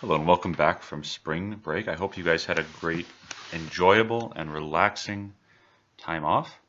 Hello and welcome back from spring break. I hope you guys had a great, enjoyable, and relaxing time off.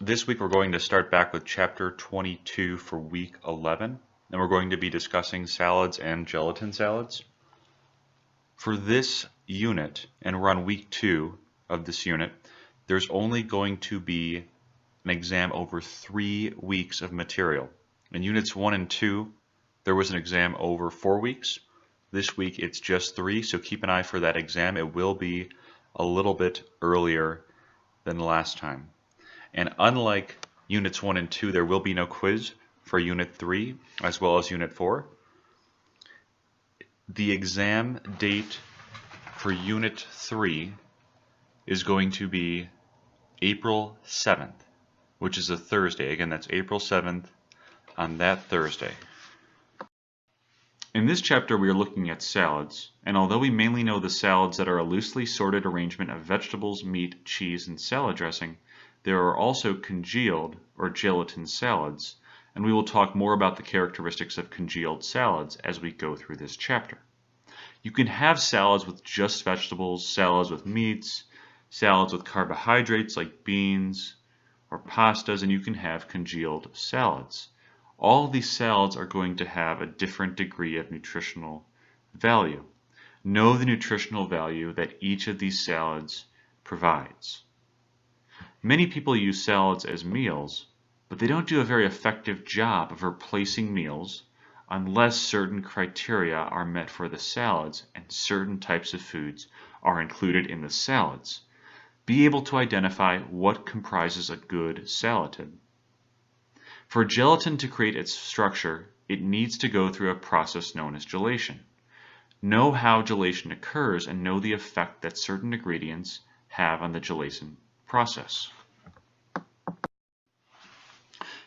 This week we're going to start back with chapter 22 for week 11, and we're going to be discussing salads and gelatin salads. For this unit, and we're on week 2 of this unit, there's only going to be an exam over 3 weeks of material. In units 1 and 2, there was an exam over 4 weeks. This week it's just 3, so keep an eye for that exam. It will be a little bit earlier than the last time. And unlike units 1 and 2, there will be no quiz for unit 3 as well as unit 4. The exam date for unit 3 is going to be April 7th, which is a Thursday. Again, that's April 7th on that Thursday. In this chapter we are looking at salads, and although we mainly know the salads that are a loosely sorted arrangement of vegetables, meat, cheese, and salad dressing, there are also congealed or gelatin salads, and we will talk more about the characteristics of congealed salads as we go through this chapter. You can have salads with just vegetables, salads with meats, salads with carbohydrates like beans or pastas, and you can have congealed salads. All of these salads are going to have a different degree of nutritional value. Know the nutritional value that each of these salads provides. Many people use salads as meals, but they don't do a very effective job of replacing meals unless certain criteria are met for the salads and certain types of foods are included in the salads. Be able to identify what comprises a good salatin. For gelatin to create its structure, it needs to go through a process known as gelation. Know how gelation occurs and know the effect that certain ingredients have on the gelation process.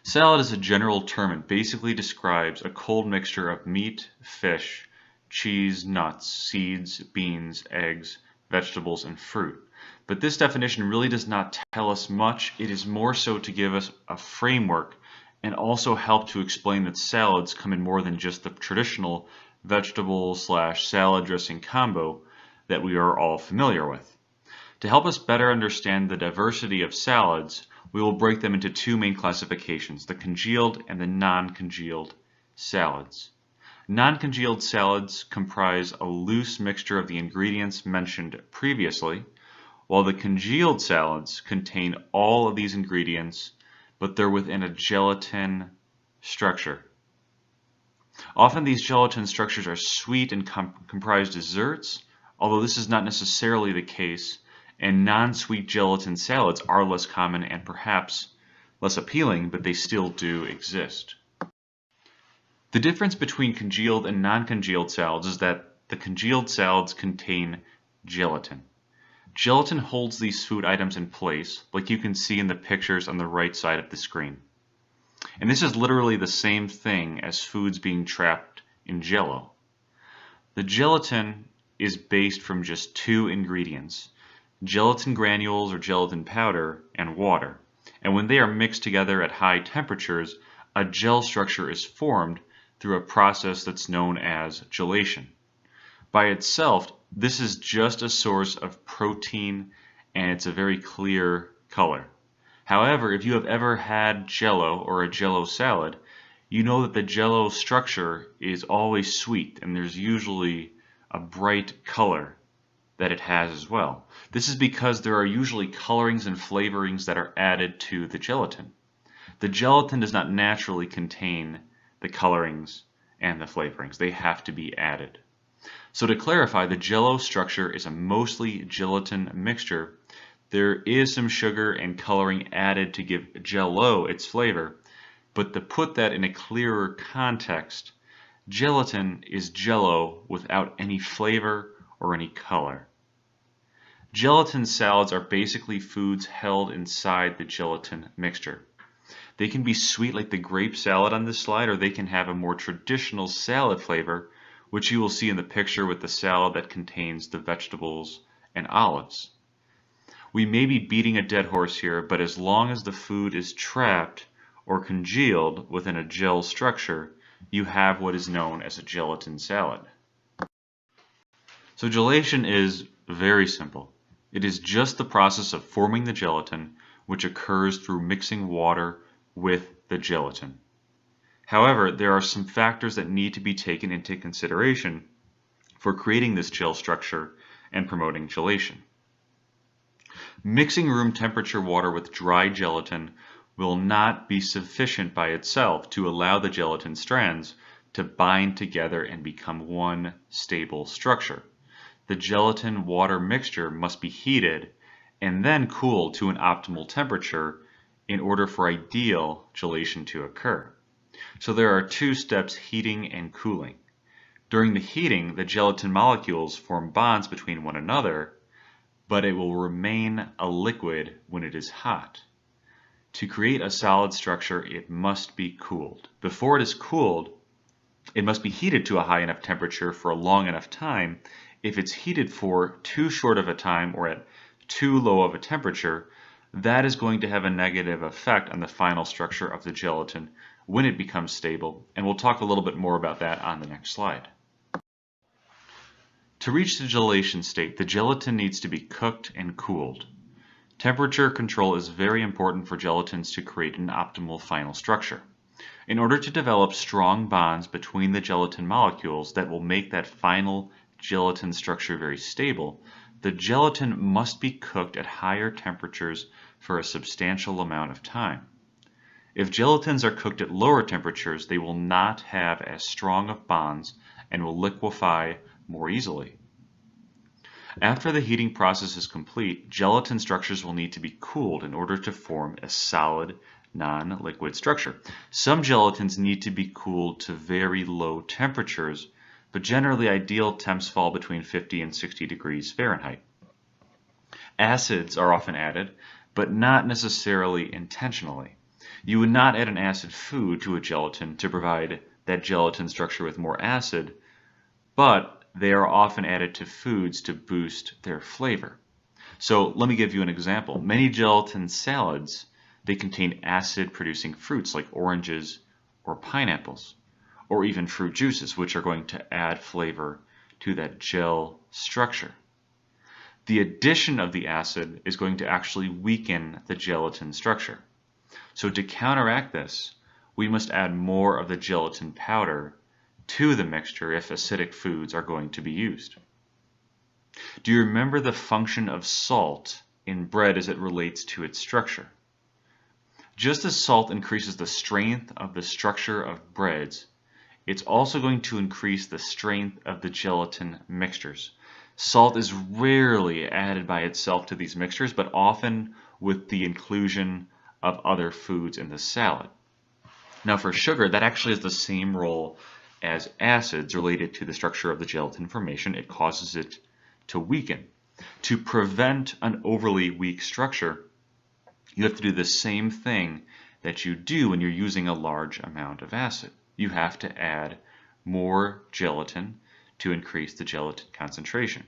Salad is a general term and basically describes a cold mixture of meat, fish, cheese, nuts, seeds, beans, eggs, vegetables, and fruit. But this definition really does not tell us much. It is more so to give us a framework and also help to explain that salads come in more than just the traditional vegetable/salad dressing combo that we are all familiar with. To help us better understand the diversity of salads, we will break them into 2 main classifications, the congealed and the non-congealed salads. Non-congealed salads comprise a loose mixture of the ingredients mentioned previously, while the congealed salads contain all of these ingredients, but they're within a gelatin structure. Often these gelatin structures are sweet and comprise desserts, although this is not necessarily the case, and non-sweet gelatin salads are less common and perhaps less appealing, but they still do exist. The difference between congealed and non-congealed salads is that the congealed salads contain gelatin. Gelatin holds these food items in place, like you can see in the pictures on the right side of the screen. And this is literally the same thing as foods being trapped in jello. The gelatin is based from just 2 ingredients, gelatin granules or gelatin powder and water. And when they are mixed together at high temperatures, a gel structure is formed through a process that's known as gelation. By itself, this is just a source of protein and it's a very clear color. However, if you have ever had jello or a jello salad, you know that the jello structure is always sweet and there's usually a bright color that it has as well. This is because there are usually colorings and flavorings that are added to the gelatin. The gelatin does not naturally contain the colorings and the flavorings. They have to be added. So to clarify, the jello structure is a mostly gelatin mixture. There is some sugar and coloring added to give jello its flavor, but to put that in a clearer context, gelatin is jello without any flavor or any color. Gelatin salads are basically foods held inside the gelatin mixture. They can be sweet like the grape salad on this slide, or they can have a more traditional salad flavor, which you will see in the picture with the salad that contains the vegetables and olives. We may be beating a dead horse here, but as long as the food is trapped or congealed within a gel structure, you have what is known as a gelatin salad. So gelation is very simple. It is just the process of forming the gelatin, which occurs through mixing water with the gelatin. However, there are some factors that need to be taken into consideration for creating this gel structure and promoting gelation. Mixing room temperature water with dry gelatin will not be sufficient by itself to allow the gelatin strands to bind together and become one stable structure. The gelatin water mixture must be heated and then cooled to an optimal temperature in order for ideal gelation to occur. So there are two steps: heating and cooling. During the heating, the gelatin molecules form bonds between one another, but it will remain a liquid when it is hot. To create a solid structure, it must be cooled. Before it is cooled, it must be heated to a high enough temperature for a long enough time. If it's heated for too short of a time or at too low of a temperature, that is going to have a negative effect on the final structure of the gelatin when it becomes stable, and we'll talk a little bit more about that on the next slide. To reach the gelation state, the gelatin needs to be cooked and cooled. Temperature control is very important for gelatins to create an optimal final structure. In order to develop strong bonds between the gelatin molecules that will make that final gelatin structure very stable, the gelatin must be cooked at higher temperatures for a substantial amount of time. If gelatins are cooked at lower temperatures, they will not have as strong of bonds and will liquefy more easily. After the heating process is complete, gelatin structures will need to be cooled in order to form a solid, non-liquid structure. Some gelatins need to be cooled to very low temperatures, but generally ideal temps fall between 50 and 60 degrees Fahrenheit. Acids are often added, but not necessarily intentionally. You would not add an acid food to a gelatin to provide that gelatin structure with more acid, but they are often added to foods to boost their flavor. So let me give you an example. Many gelatin salads, they contain acid-producing fruits like oranges or pineapples, or even fruit juices, which are going to add flavor to that gel structure. The addition of the acid is going to actually weaken the gelatin structure. So to counteract this, we must add more of the gelatin powder to the mixture if acidic foods are going to be used. Do you remember the function of salt in bread as it relates to its structure? Just as salt increases the strength of the structure of breads, it's also going to increase the strength of the gelatin mixtures. Salt is rarely added by itself to these mixtures, but often with the inclusion of other foods in the salad. Now for sugar, that actually has the same role as acids related to the structure of the gelatin formation. It causes it to weaken. To prevent an overly weak structure, you have to do the same thing that you do when you're using a large amount of acid. You have to add more gelatin to increase the gelatin concentration.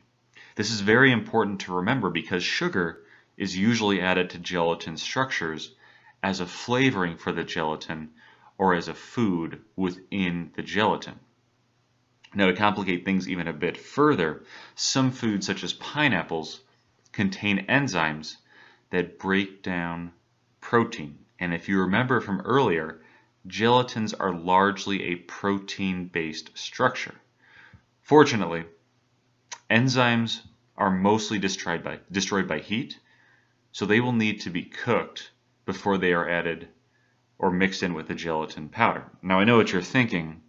This is very important to remember because sugar is usually added to gelatin structures as a flavoring for the gelatin or as a food within the gelatin. Now, to complicate things even a bit further, some foods such as pineapples contain enzymes that break down protein. And if you remember from earlier, gelatins are largely a protein-based structure. Fortunately, enzymes are mostly destroyed by heat, so they will need to be cooked before they are added or mixed in with the gelatin powder. Now I know what you're thinking.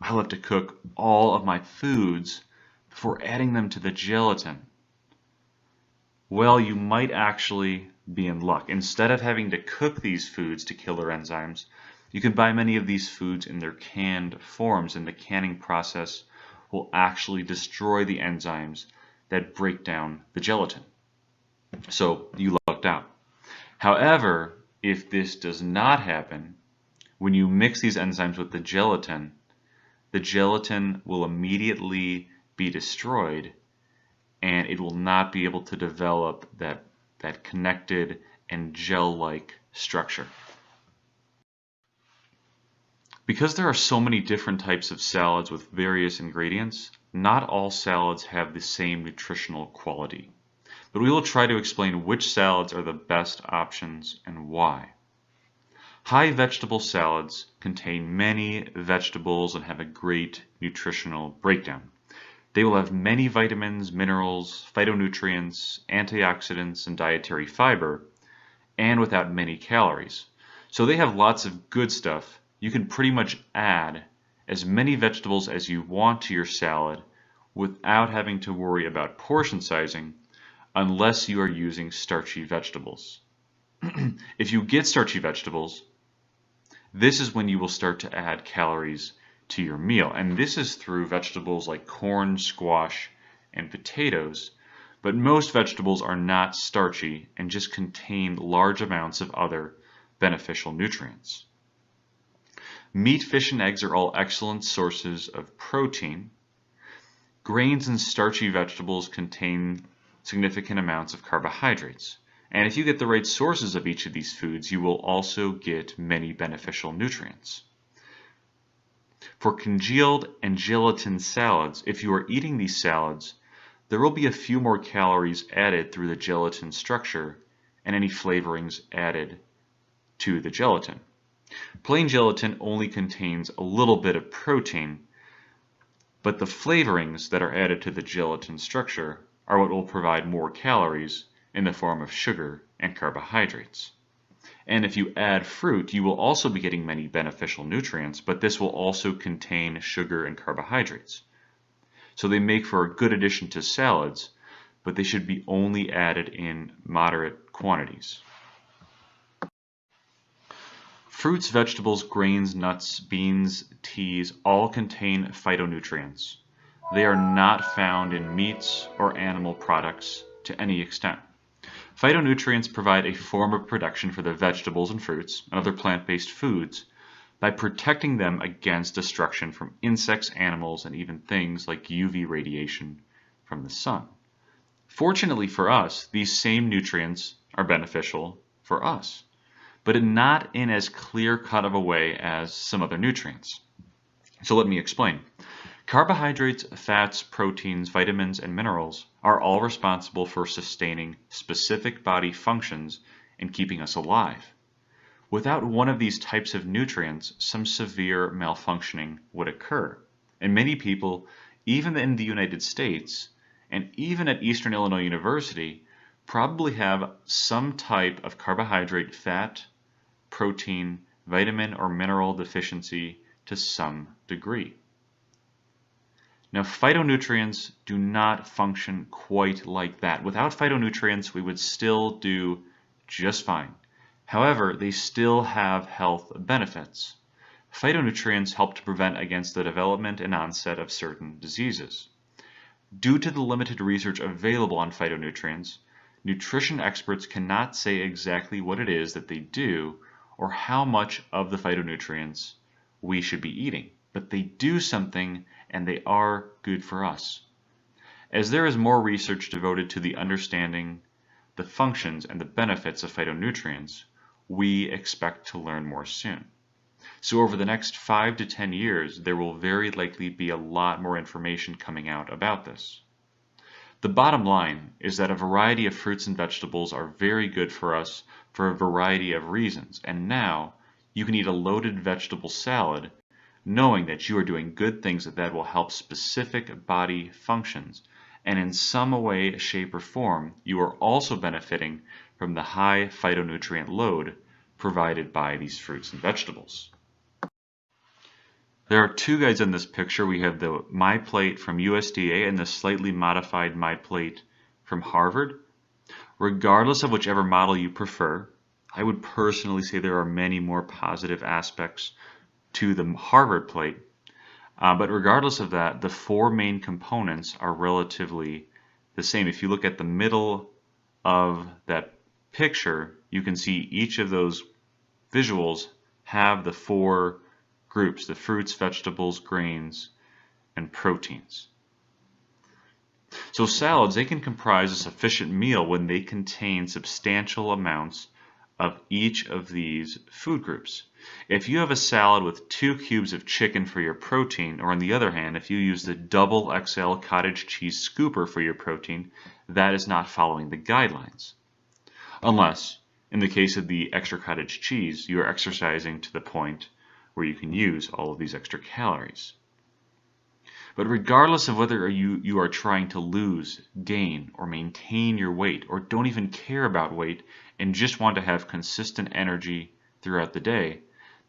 I'll have to cook all of my foods before adding them to the gelatin. Well, you might actually be in luck. Instead of having to cook these foods to kill their enzymes, you can buy many of these foods in their canned forms, and the canning process will actually destroy the enzymes that break down the gelatin. So you lucked out. However, if this does not happen, when you mix these enzymes with the gelatin will immediately be destroyed, and it will not be able to develop that connected and gel-like structure. Because there are so many different types of salads with various ingredients, not all salads have the same nutritional quality, but we will try to explain which salads are the best options and why. High vegetable salads contain many vegetables and have a great nutritional breakdown. They will have many vitamins, minerals, phytonutrients, antioxidants, and dietary fiber, and without many calories. So they have lots of good stuff. You can pretty much add as many vegetables as you want to your salad without having to worry about portion sizing unless you are using starchy vegetables. If you get starchy vegetables, this is when you will start to add calories to your meal. And this is through vegetables like corn, squash, and potatoes. But most vegetables are not starchy and just contain large amounts of other beneficial nutrients. Meat, fish, and eggs are all excellent sources of protein. Grains and starchy vegetables contain significant amounts of carbohydrates. And if you get the right sources of each of these foods, you will also get many beneficial nutrients. For congealed and gelatin salads, if you are eating these salads, there will be a few more calories added through the gelatin structure and any flavorings added to the gelatin. Plain gelatin only contains a little bit of protein, but the flavorings that are added to the gelatin structure are what will provide more calories in the form of sugar and carbohydrates. And if you add fruit, you will also be getting many beneficial nutrients, but this will also contain sugar and carbohydrates. So they make for a good addition to salads, but they should be only added in moderate quantities. Fruits, vegetables, grains, nuts, beans, teas all contain phytonutrients. They are not found in meats or animal products to any extent. Phytonutrients provide a form of protection for the vegetables and fruits and other plant-based foods by protecting them against destruction from insects, animals, and even things like UV radiation from the sun. Fortunately for us, these same nutrients are beneficial for us, but not in as clear-cut of a way as some other nutrients. So let me explain. Carbohydrates, fats, proteins, vitamins, and minerals are all responsible for sustaining specific body functions and keeping us alive. Without one of these types of nutrients, some severe malfunctioning would occur. And many people, even in the United States, and even at Eastern Illinois University, probably have some type of carbohydrate, fat, protein, vitamin, or mineral deficiency to some degree. Now, phytonutrients do not function quite like that. Without phytonutrients, we would still do just fine. However, they still have health benefits. Phytonutrients help to prevent against the development and onset of certain diseases. Due to the limited research available on phytonutrients, nutrition experts cannot say exactly what it is that they do or how much of the phytonutrients we should be eating, but they do something and they are good for us. As there is more research devoted to the understanding the functions and the benefits of phytonutrients, we expect to learn more soon. So over the next 5 to 10 years, there will very likely be a lot more information coming out about this. The bottom line is that a variety of fruits and vegetables are very good for us for a variety of reasons, and now you can eat a loaded vegetable salad knowing that you are doing good things that will help specific body functions, and in some way, shape, or form, you are also benefiting from the high phytonutrient load provided by these fruits and vegetables. There are two guides in this picture. We have the MyPlate from USDA and the slightly modified MyPlate from Harvard. Regardless of whichever model you prefer, I would personally say there are many more positive aspects to the Harvard plate, but regardless of that, the four main components are relatively the same. If you look at the middle of that picture, you can see each of those visuals have the four groups: the fruits, vegetables, grains, and proteins. So salads, they can comprise a sufficient meal when they contain substantial amounts of each of these food groups. If you have a salad with 2 cubes of chicken for your protein, or on the other hand, if you use the double XL cottage cheese scooper for your protein, that is not following the guidelines. Unless, in the case of the extra cottage cheese, you are exercising to the point where you can use all of these extra calories. But regardless of whether you are trying to lose, gain, or maintain your weight, or don't even care about weight and just want to have consistent energy throughout the day,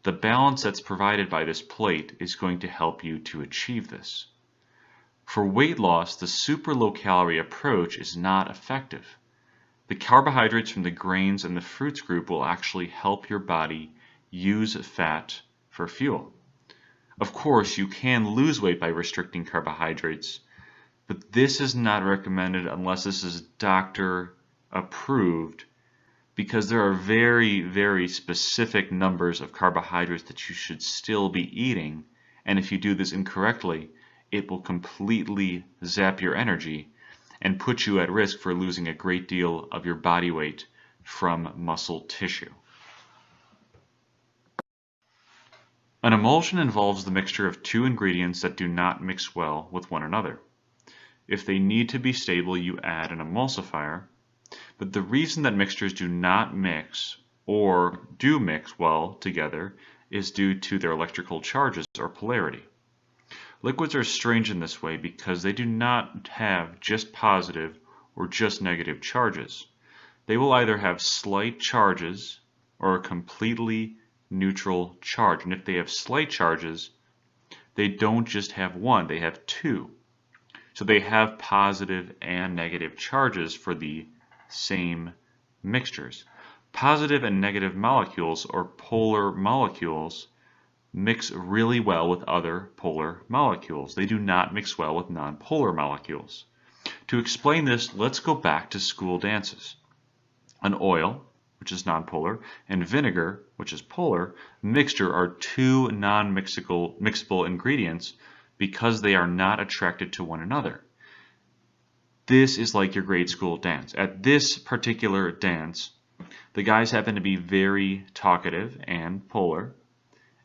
the balance that's provided by this plate is going to help you to achieve this. For weight loss, the super low-calorie approach is not effective. The carbohydrates from the grains and the fruits group will actually help your body use fat for fuel. Of course, you can lose weight by restricting carbohydrates, but this is not recommended unless this is doctor approved, because there are very, very specific numbers of carbohydrates that you should still be eating, and if you do this incorrectly, it will completely zap your energy and put you at risk for losing a great deal of your body weight from muscle tissue. An emulsion involves the mixture of 2 ingredients that do not mix well with one another. If they need to be stable, you add an emulsifier, but the reason that mixtures do not mix or do mix well together is due to their electrical charges or polarity. Liquids are strange in this way because they do not have just positive or just negative charges. They will either have slight charges or a completely neutral charge. And if they have slight charges, they don't just have one, they have 2. So they have positive and negative charges for the same mixtures. Positive and negative molecules, or polar molecules, mix really well with other polar molecules. They do not mix well with nonpolar molecules. To explain this, let's go back to school dances. An oil, which is nonpolar, and vinegar, which is polar, mixture are 2 non-mixable ingredients because they are not attracted to one another. This is like your grade school dance. At this particular dance, the guys happen to be very talkative and polar,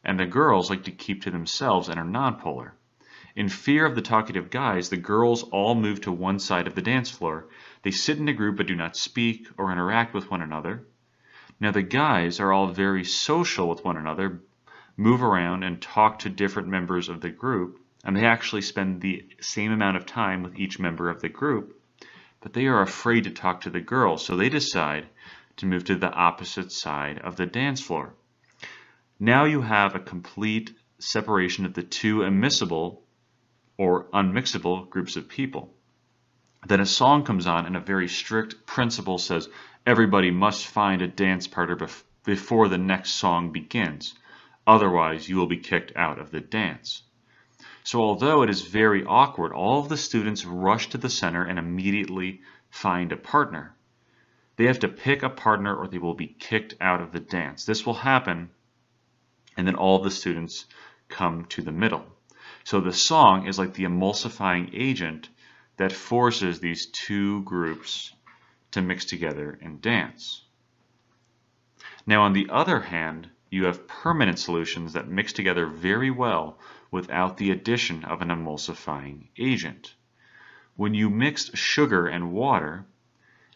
and the girls like to keep to themselves and are nonpolar. In fear of the talkative guys, the girls all move to one side of the dance floor. They sit in a group but do not speak or interact with one another. Now the guys are all very social with one another, move around and talk to different members of the group, and they actually spend the same amount of time with each member of the group, but they are afraid to talk to the girls, so they decide to move to the opposite side of the dance floor. Now you have a complete separation of the 2 immiscible or unmixable groups of people. Then a song comes on and a very strict principle says everybody must find a dance partner before the next song begins. Otherwise, you will be kicked out of the dance. So although it is very awkward, all of the students rush to the center and immediately find a partner. They have to pick a partner or they will be kicked out of the dance. This will happen, and then all of the students come to the middle. So the song is like the emulsifying agent that forces these 2 groups to mix together and dance. Now on the other hand, you have permanent solutions that mix together very well without the addition of an emulsifying agent. When you mix sugar and water,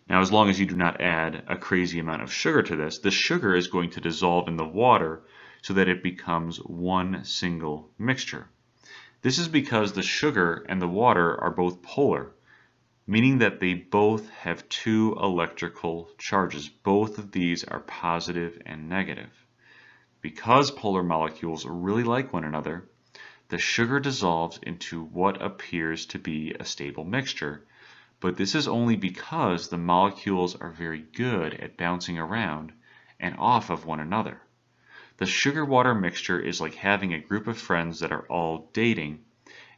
now as long as you do not add a crazy amount of sugar to this, the sugar is going to dissolve in the water so that it becomes one single mixture. This is because the sugar and the water are both polar, meaning that they both have 2 electrical charges. Both of these are positive and negative. Because polar molecules really like one another, the sugar dissolves into what appears to be a stable mixture, but this is only because the molecules are very good at bouncing around and off of one another. The sugar-water mixture is like having a group of friends that are all dating.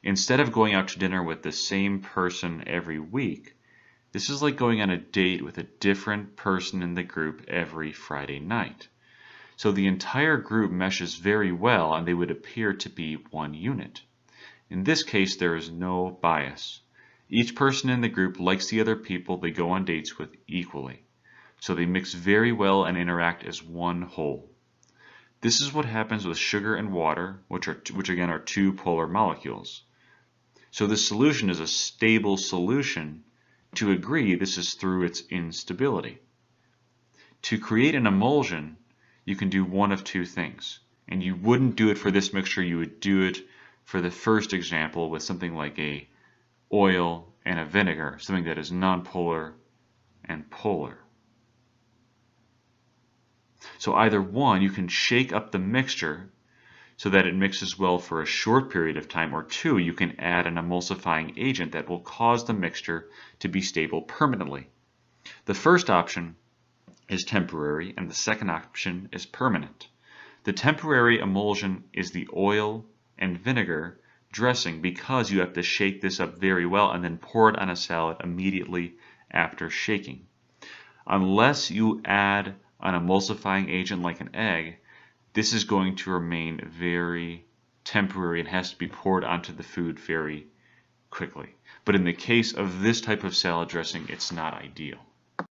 Instead of going out to dinner with the same person every week, this is like going on a date with a different person in the group every Friday night. So the entire group meshes very well and they would appear to be one unit. In this case, there is no bias. Each person in the group likes the other people they go on dates with equally. So they mix very well and interact as one whole. This is what happens with sugar and water, which again are two polar molecules. So this solution is a stable solution. To agree, this is through its instability. To create an emulsion, you can do one of two things. And you wouldn't do it for this mixture, you would do it for the first example with something like a oil and a vinegar, something that is nonpolar and polar. So either one, you can shake up the mixture so that it mixes well for a short period of time, or two, you can add an emulsifying agent that will cause the mixture to be stable permanently. The first option is temporary, and the second option is permanent. The temporary emulsion is the oil and vinegar dressing, because you have to shake this up very well and then pour it on a salad immediately after shaking. Unless you add an emulsifying agent like an egg, this is going to remain very temporary and has to be poured onto the food very quickly. But in the case of this type of salad dressing, it's not ideal.